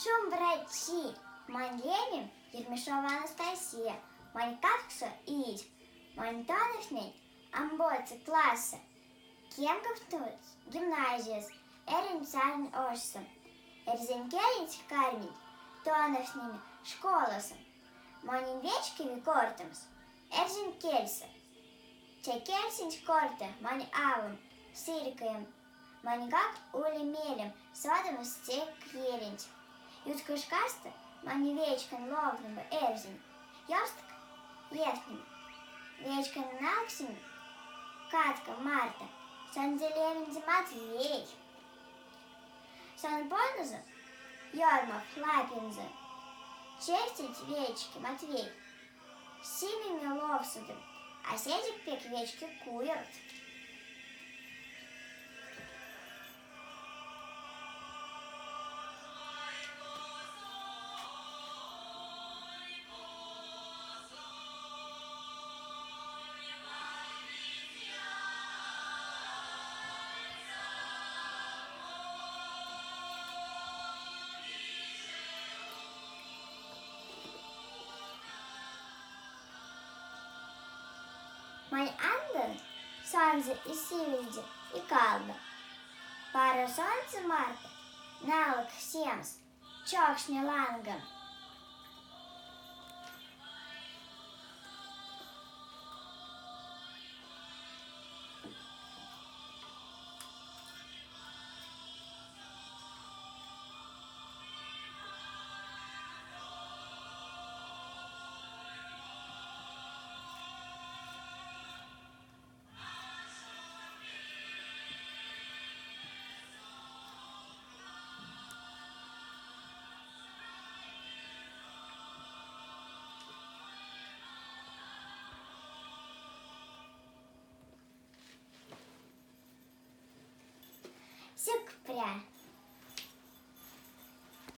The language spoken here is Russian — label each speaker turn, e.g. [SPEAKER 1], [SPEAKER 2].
[SPEAKER 1] Шум врачи. Мань Ленин, Ермешова Анастасия, мань Катксо Ить, мань Тонахней, Амбоцы класса, Кемков гимназиас, Эрин Царин Ошсом, Эрзенкелинц Кармить, Тонахними школасом, манин вечкими кортамс, Эрзен Кельса, Чекельсинч корта, мань Авам, Сирикаем, маньгак Ули Мелем, Содом Стек Елинч, Юткашкаста, мани вечкан ловнуба Эрзин, Йостак Ефним, вечкан Налксим, Катка Марта, Санделевин Матвей, Санбонуза, Йормов Лапинза, Чертить вечки Матвей, Симими Ловсудом, а седик пек вечки Куерт. Мань Анден, Санзе и Сивильде и Калда. Пару солнца Марта, Налок Семс, Чокшни Ланган.